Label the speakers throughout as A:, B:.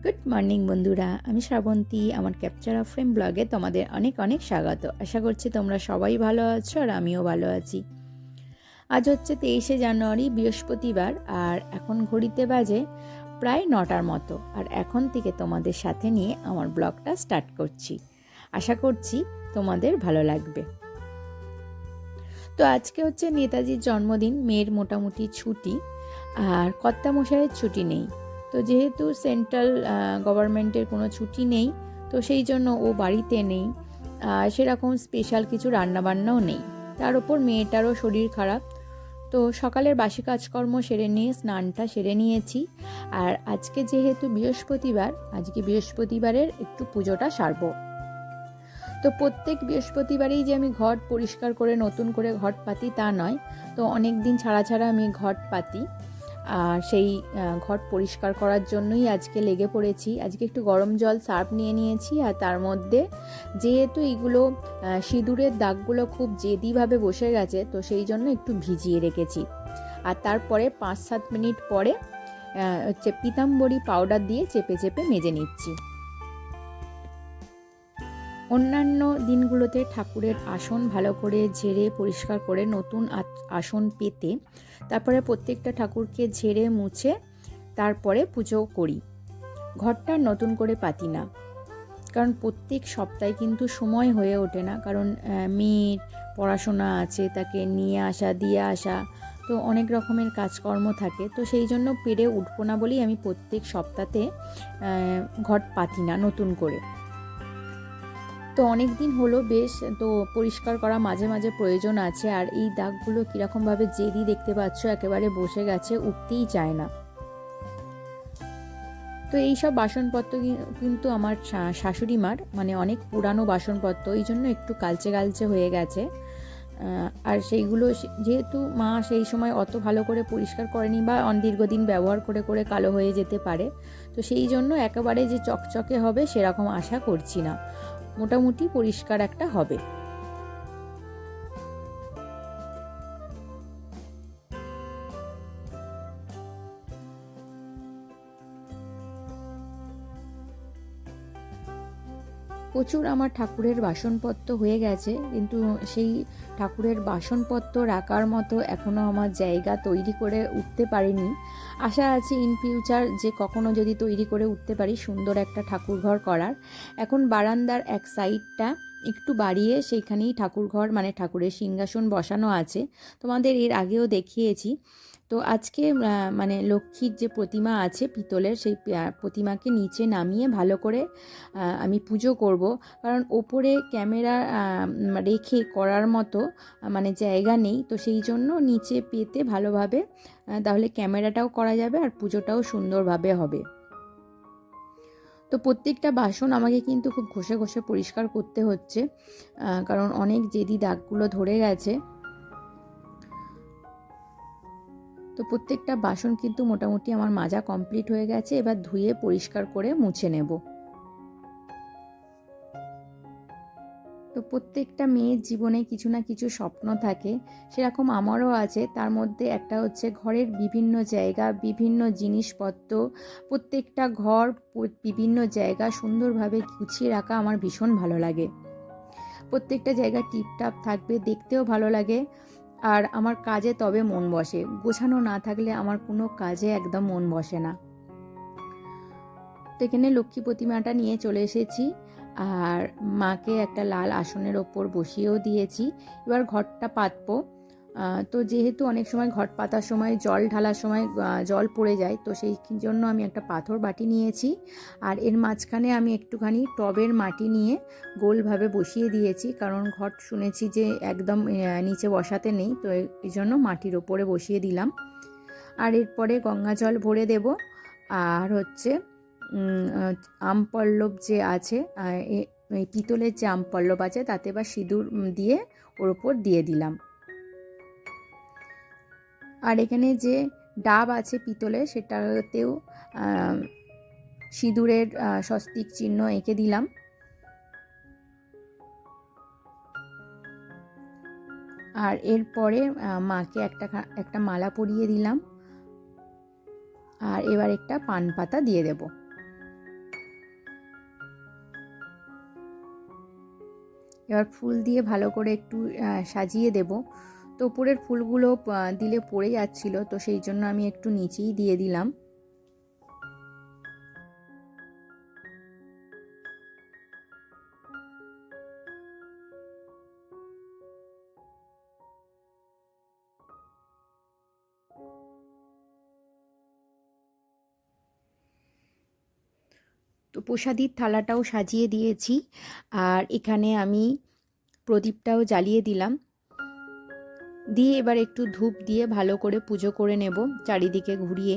A: Good morning বন্ধুরা, আমি শ্রাবন্তী। আমার ক্যাপচার অফ ফ্রেম ব্লগে তোমাদের অনেক অনেক স্বাগত। আশা করছি তোমরা সবাই ভালো আছো আর আমিও ভালো আছি। আজ হচ্ছে 23শে জানুয়ারি, বৃহস্পতিবার, আর এখন ঘড়িতে বাজে প্রায় 9টার মতো। আর এখন থেকে তোমাদের সাথে নিয়ে আমার ব্লগটা স্টার্ট করছি। আশা করছি তোমাদের ভালো লাগবে। তো আজকে হচ্ছে নেতাজির জন্মদিন, মেয়ের মোটামুটি ছুটি, আর কর্তামশাইয়ের ছুটি নেই। তো যেহেতু সেন্ট্রাল গভর্নমেন্টের কোনো ছুটি নেই, তো সেই জন্য ও বাড়িতে নেই। সেরকম স্পেশাল কিছু রান্নাবান্নাও নেই। তার উপর মেয়েটারও শরীর খারাপ। তো সকালের বাসি কাজকর্ম সেরে নিয়ে স্নানটা সেরে নিয়েছি। আর আজকে যেহেতু বৃহস্পতিবার, আজকে বৃহস্পতিবারের একটু পুজোটা সারবো। তো প্রত্যেক বৃহস্পতিবারেই যে আমি ঘট পরিষ্কার করে নতুন করে ঘট পাতি তা নয়। তো অনেক দিন ছাড়া ছাড়া আমি ঘট পাতি, আর সেই ঘট পরিষ্কার করার জন্যই আজকে লেগে পড়েছি। আজকে একটু গরম জল সার্ফ নিয়ে নিয়েছি, আর তার মধ্যে যেহেতু এইগুলো সিঁদুরের দাগগুলো খুব জেদিভাবে বসে গেছে, তো সেই জন্য একটু ভিজিয়ে রেখেছি। আর তারপরে 5-7 মিনিট পরে হচ্ছে পিতাম্বরী পাউডার দিয়ে চেপে চেপে মেজে নিচ্ছি। অন্যান্য দিনগুলোতে ঠাকুরের আসন ভালো করে ঝেড়ে পরিষ্কার করে নতুন আসন পেতে তারপরে প্রত্যেকটা ঠাকুরকে ঝেড়ে মুছে তারপরে পুজো করি। ঘরটা নতুন করে পাতি না, কারণ প্রত্যেক সপ্তাহে কিন্তু সময় হয়ে ওঠে না। কারণ মেয়ের পড়াশোনা আছে, তাকে নিয়ে আসা দিয়ে আসা, তো অনেক রকমের কাজকর্ম থাকে। তো সেই জন্য পেরে উঠবো না বলেই আমি প্রত্যেক সপ্তাহে ঘর পাতি না নতুন করে। তো অনেক দিন হলো বেশ, তো পরিষ্কার করা মাঝে মাঝে প্রয়োজন আছে। আর এই দাগগুলো কীরকমভাবে জেদি দেখতে পাচ্ছ, একেবারে বসে গেছে, উঠতেই চায় না। তো এই সব বাসনপত্র কিন্তু আমার শাশুড়ি মার, মানে অনেক পুরানো বাসনপত্র, এই জন্য একটু কালচে কালচে হয়ে গেছে। আর সেইগুলো যেহেতু মা সেই সময় অত ভালো করে পরিষ্কার করেনি, বা দীর্ঘদিন ব্যবহার করে করে কালো হয়ে যেতে পারে, তো সেই জন্য একেবারে যে চকচকে হবে সেরকম আশা করছি না। মোটামুটি পরিষ্কার একটা হবে। প্রচুর আমার ঠাকুরের বাসনপত্র হয়ে গেছে, কিন্তু সেই ঠাকুরের বাসনপত্র রাখার মতো এখনও আমার জায়গা তৈরি করে উঠতে পারিনি। আশা আছে ইন ফিউচার যে কখনো যদি তৈরি করে উঠতে পারি সুন্দর একটা ঠাকুর ঘর করার। এখন বারান্দার এক সাইডটা একটু বাড়িয়ে সেইখানেই ঠাকুর ঘর, মানে ঠাকুরের সিংহাসন বসানো আছে। তোমাদের এর আগেও দেখিয়েছি। তো আজকে মানে লক্ষ্মীর যে প্রতিমা আছে পিতলের, সেই প্রতিমাকে নিচে নামিয়ে ভালো করে আমি পুজো করব। কারণ ওপরে ক্যামেরা রেখে করার মতো মানে জায়গা নেই, তো সেই জন্য নিচে পেতে ভালোভাবে, তাহলে ক্যামেরাটাও করা যাবে আর পুজোটাও সুন্দরভাবে হবে। তো প্রত্যেকটা বাসন আমাকে কিন্তু খুব ঘষে ঘষে পরিষ্কার করতে হচ্ছে, কারণ অনেক জেদি দাগগুলো ধরে গেছে। তো প্রত্যেকটা বাসন কিন্তু মোটামুটি আমার মাজা কমপ্লিট হয়ে গেছে। এবার ধুয়ে পরিষ্কার করে মুছে নেব। তো প্রত্যেকটা মেয়ের জীবনে কিছু না কিছু স্বপ্ন থাকে, সেরকম আমারও আছে। তার মধ্যে একটা হচ্ছে ঘরের বিভিন্ন জায়গা, বিভিন্ন জিনিসপত্র, প্রত্যেকটা ঘর বিভিন্ন জায়গা সুন্দরভাবে গুছিয়ে রাখা আমার ভীষণ ভালো লাগে। প্রত্যেকটা জায়গা টিপটাপ থাকবে, দেখতেও ভালো লাগে। আর আমার কাজে তবে মন বসে, গোছানো না থাকলে আমার কোনো কাজে একদম মন বসে না। তো এখানে লক্ষ্মী প্রতিমাটা নিয়ে চলে এসেছি, আর মাকে একটা লাল আসনের ওপর বসিয়েও দিয়েছি। এবার ঘরটা পাতবো। তো যেহেতু অনেক সময় ঘট পাতার সময় জল ঢালার সময় জল পড়ে যায়, তো সেই জন্য আমি একটা পাথর বাটি নিয়েছি, আর এর মাঝখানে আমি একটুখানি টবের মাটি নিয়ে গোলভাবে বসিয়ে দিয়েছি। কারণ ঘট শুনেছি যে একদম নিচে বসাতে নেই, তো এই জন্য মাটির ওপরে বসিয়ে দিলাম। আর এরপরে গঙ্গা জল ভরে দেব। আর হচ্ছে আমপল্লব যে আছে, এই পিতলের যে আমপল্লব আছে তাতে বা সিঁদুর দিয়ে ওর ওপর দিয়ে দিলাম। আর এখানে যে ডাব আছে পিতলের, সেটাতেও সিঁদুরের স্বস্তিক চিহ্ন এঁকে দিলাম। আর এরপরে মাকে একটা মালা পরিয়ে দিলাম। আর এবার একটা পান পাতা দিয়ে দেব। এবার ফুল দিয়ে ভালো করে একটু সাজিয়ে দেব। তো উপরের ফুলগুলো দিলে পড়ে যাচ্ছিল, তো সেই জন্য আমি একটু নিচেই দিয়ে দিলাম। তো প্রসাদীর থালাটাও সাজিয়ে দিয়েছি, আর এখানে আমি প্রদীপটাও জ্বালিয়ে দিলাম। দিয়ে এবার একটু ধূপ দিয়ে ভালো করে পুজো করে নেব চারিদিকে ঘুরিয়ে।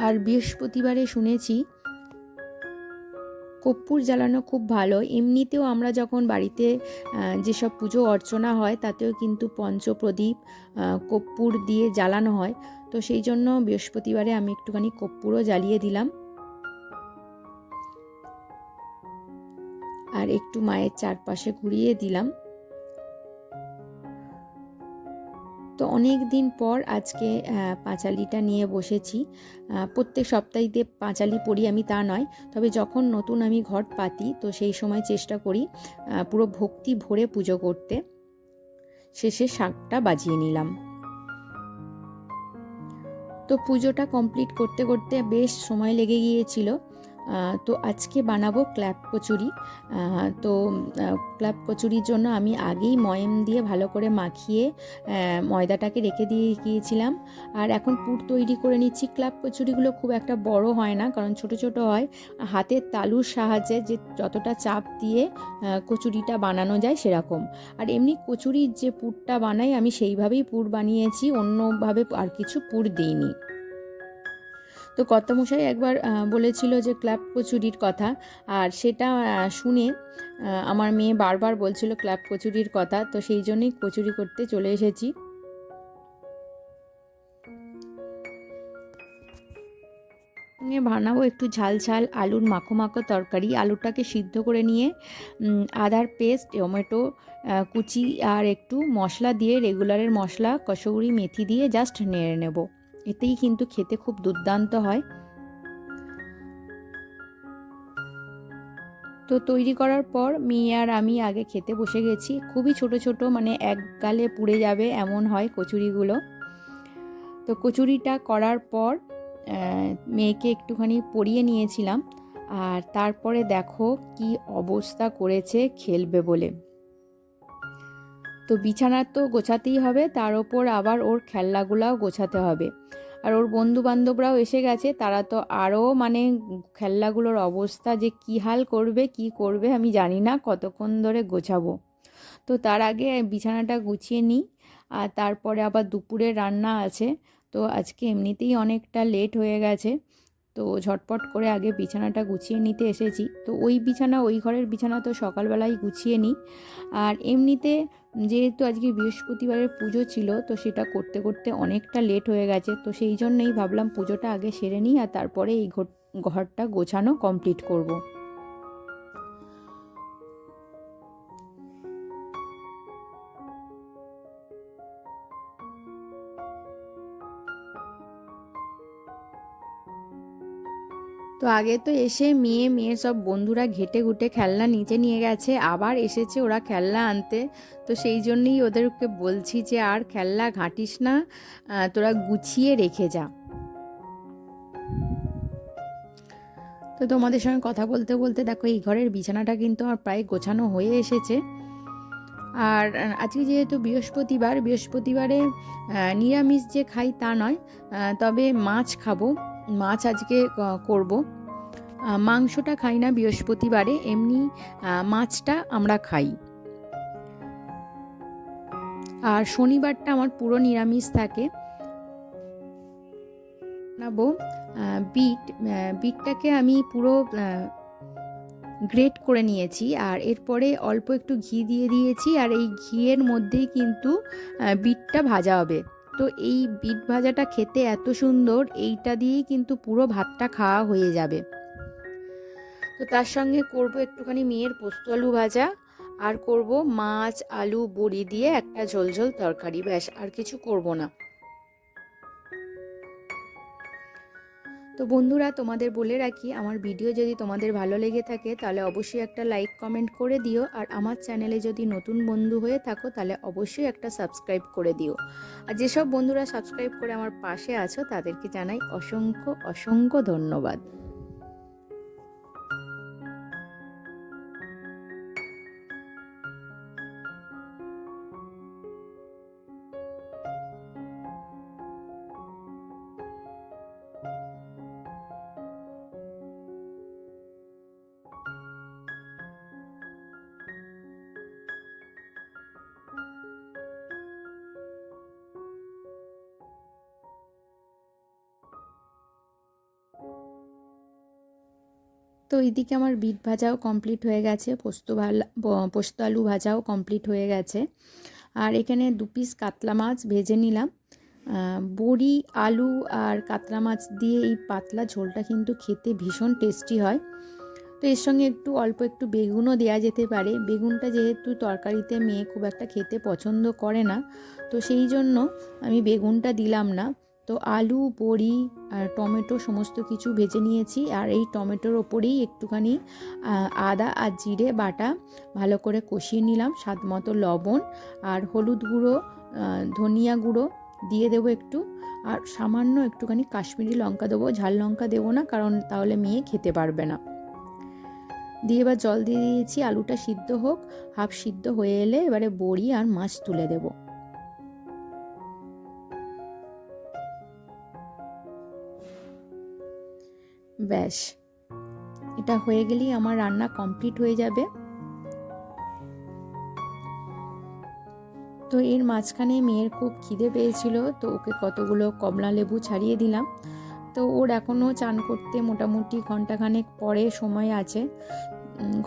A: আর বৃহস্পতিবারে শুনেছি কর্পূর জ্বালানো খুব ভালো। এমনিতেও আমরা যখন বাড়িতে যেসব পুজো অর্চনা হয় তাতেও কিন্তু পঞ্চপ্রদীপ কর্পূর দিয়ে জ্বালানো হয়। তো সেই জন্য বৃহস্পতিবারে আমি একটুখানি কর্পূরও জ্বালিয়ে দিলাম, আর একটু মায়ের চারপাশে ঘুরিয়ে দিলাম। তো অনেক দিন পর আজকে পাঁচালিটা নিয়ে বসেছি। প্রত্যেক সপ্তাহে পাঁচালি পড়ি আমি তা নয়, তবে যখন নতুন আমি ঘট পাতি তো সেই সময় চেষ্টা করি পুরো ভক্তি ভরে পুজো করতে। শেষে শাঁখটা বাজিয়ে নিলাম। তো পুজোটা কমপ্লিট করতে করতে বেশ সময় লেগে গিয়েছিল। তো আজকে বানাবো ক্ল্যাপ কচুরি। তো ক্ল্যাপ কচুরির জন্য আমি আগেই ময়াম দিয়ে ভালো করে মাখিয়ে ময়দাটাকে রেখে দিয়ে গিয়েছিলাম। আর এখন পুর তৈরি করে নিচ্ছি। ক্ল্যাপ কচুরিগুলো খুব একটা বড় হয় না, কারণ ছোট ছোট হয়। হাতের তালুর সাহায্যে যে যতটা চাপ দিয়ে কচুরিটা বানানো যায় সেরকম। আর এমনি কচুরির যে পুরটা বানাই আমি সেইভাবেই পুর বানিয়েছি, অন্যভাবে আর কিছু পুর দিইনি। তো কর্তামশাই একবার বলেছিল যে ক্ল্যাপ কচুরির কথা, আর সেটা শুনে আমার মেয়ে বারবার বলছিল ক্ল্যাপ কচুরির কথা। তো সেই জন্যই কচুরি করতে চলে এসেছি। বানাবো একটু ঝাল ঝাল আলুর মাখো মাখো তরকারি। আলুটাকে সিদ্ধ করে নিয়ে আদার পেস্ট, টমেটো কুচি আর একটু মশলা দিয়ে, রেগুলারের মশলা কসৌরি মেথি দিয়ে জাস্ট নেড়ে নেব। এতেই কিন্তু খেতে খুব দুর্দান্ত হয়। তো তৈরি করার পর মেয়ে আর আমি আগে খেতে বসে গেছি। খুবই ছোট ছোট, মানে এক গালে পুড়ে যাবে এমন হয় কচুরিগুলো। তো কচুরিটা করার পর মেয়েকে একটুখানি পরিয়ে নিয়েছিলাম, আর তারপরে দেখো কি অবস্থা করেছে খেলবে বলে। তো বিছানা তো গোছাতেই হবে, তার ওপর আবার ওর খেলনাগুলাও গোছাতে হবে। আর ওর বন্ধু বান্ধবরাও এসে গেছে, তারা তো আরও মানে খেলনাগুলোর অবস্থা যে কী হাল করবে কি করবে আমি জানি না, কতক্ষণ ধরে গোছাবো। তো তার আগে বিছানাটা গুছিয়ে নিই, আর তারপরে আবার দুপুরে রান্না আছে। তো আজকে এমনিতেই অনেকটা লেট হয়ে গেছে, তো ঝটপট করে আগে বিছানাটা গুছিয়ে নিতে এসেছি। তো ওই বিছানা, ওই ঘরের বিছানা তো সকালবেলায় গুছিয়ে নিই। আর এমনিতে যেহেতু আজকে বৃহস্পতিবারের পুজো ছিল, তো সেটা করতে করতে অনেকটা লেট হয়ে গেছে। তো সেই জন্যই ভাবলাম পুজোটা আগে সেরে নিই, আর তারপরে এই ঘরটা গোছানো কমপ্লিট করব। তো আগে তো এসে মেয়ের সব বন্ধুরা ঘেটে ঘুটে খেলনা নিচে নিয়ে গেছে, আবার এসেছে ওরা খেলনা আনতে। তো সেই জন্যই ওদেরকে বলছি যে আর খেলনা ঘাঁটিস না, তোরা গুছিয়ে রেখে যা। তো তোমাদের সঙ্গে কথা বলতে বলতে দেখো এই ঘরের বিছানাটা কিন্তু আমার প্রায় গোছানো হয়ে এসেছে। আর আজকে যেহেতু বৃহস্পতিবারে নিরামিষ যে খাই তা নয়, তবে মাছ খাবো। মাছ আজকে করব। মাংসটা খাই না বৃহস্পতিবারে, এমনি মাছটা আমরা খাই। আর শনিবারটা আমার পুরো নিরামিষ থাকে। বানাবো বিটটাকে আমি পুরো গ্রেট করে নিয়েছি, আর এরপরে অল্প একটু ঘি দিয়ে দিয়েছি, আর এই ঘিয়ের মধ্যেই কিন্তু বিটটা ভাজা হবে। তো এই বিট ভাজাটা খেতে এত সুন্দর, এইটা দিয়েই কিন্তু পুরো ভাতটা খাওয়া হয়ে যাবে। তো তার সঙ্গে করব একটুখানি মেয়ের পোস্ত আলু ভাজা, আর করব মাছ আলু বড়ি দিয়ে একটা ঝোলঝোল তরকারি, ব্যাস আর কিছু করব না। তো তো বন্ধুরা, তোমাদের বলে রাখি, আমার ভিডিও যদি তোমাদের ভালো লেগে থাকে তাহলে অবশ্যই একটা লাইক কমেন্ট করে দিও, আর আমার চ্যানেলে যদি নতুন বন্ধু হয়ে থাকো তাহলে অবশ্যই একটা সাবস্ক্রাইব করে দিও। আর যেসব বন্ধুরা সাবস্ক্রাইব করে আমার পাশে আছো তাদেরকে জানাই অসংখ্য অসংখ্য ধন্যবাদ। তো এইদিকে আমার বিট ভাজাও কমপ্লিট হয়ে গেছে, পোস্ত আলু ভাজাও কমপ্লিট হয়ে গেছে। আর এখানে 2 পিস কাতলা মাছ ভেজে নিলাম। বড়ি, আলু আর কাতলা মাছ দিয়ে এই পাতলা ঝোলটা কিন্তু খেতে ভীষণ টেস্টি হয়। তো এর সঙ্গে অল্প একটু বেগুনও দেওয়া যেতে পারে। বেগুনটা যেহেতু তরকারিতে মেয়ে খুব একটা খেতে পছন্দ করে না, তো সেই জন্য আমি বেগুনটা দিলাম না। তো আলু, বড়ি আর টমেটো সমস্ত কিছু ভেজে নিয়েছি, আর এই টমেটোর ওপরেই একটুখানি আদা আর জিরে বাটা ভালো করে কষিয়ে নিলাম। স্বাদ মতো লবণ আর হলুদ গুঁড়ো, ধনিয়া গুঁড়ো দিয়ে দেবো একটু, আর সামান্য একটুখানি কাশ্মীরি লঙ্কা দেবো। ঝাল লঙ্কা দেবো না, কারণ তাহলে মেয়ে খেতে পারবে না। দিয়ে এবার জল দিয়ে দিয়েছি, আলুটা সিদ্ধ হোক। হাফ সিদ্ধ হয়ে এলে এবারে বড়ি আর মাছ তুলে দেব। ব্যাস, এটা হয়ে গেলেই আমার রান্না কমপ্লিট হয়ে যাবে। তো এর মাঝখানে মেয়ের খুব খিদে পেয়েছিল, তো ওকে কতগুলো কমলা লেবু ছাড়িয়ে দিলাম। তো ওর এখনও চান করতে মোটামুটি ঘন্টাখানেক পরে সময় আছে।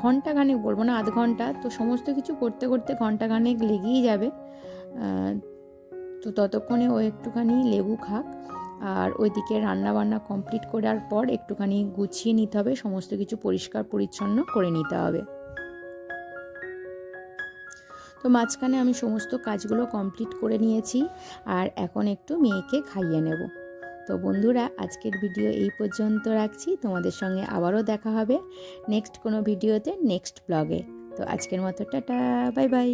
A: ঘন্টাখানেক বলবো না, আধ ঘন্টা। তো সমস্ত কিছু করতে করতে ঘন্টাখানেক লেগেই যাবে। তো ততক্ষণে ও একটুখানি লেবু খাক, আর ওইদিকে রান্নাবান্না কমপ্লিট করার পর একটুখানি গুছিয়ে নিতে হবে, সমস্ত কিছু পরিষ্কার পরিচ্ছন্ন করে নিতে হবে। তো মাঝখানে আমি সমস্ত কাজগুলো কমপ্লিট করে নিয়েছি, আর এখন একটু মেয়েকে খাইয়ে নেব। তো বন্ধুরা, আজকের ভিডিও এই পর্যন্ত রাখছি। তোমাদের সঙ্গে আবারও দেখা হবে নেক্সট কোনো ভিডিওতে, নেক্সট ব্লগে। তো আজকের মতো টাটা, বাই বাই।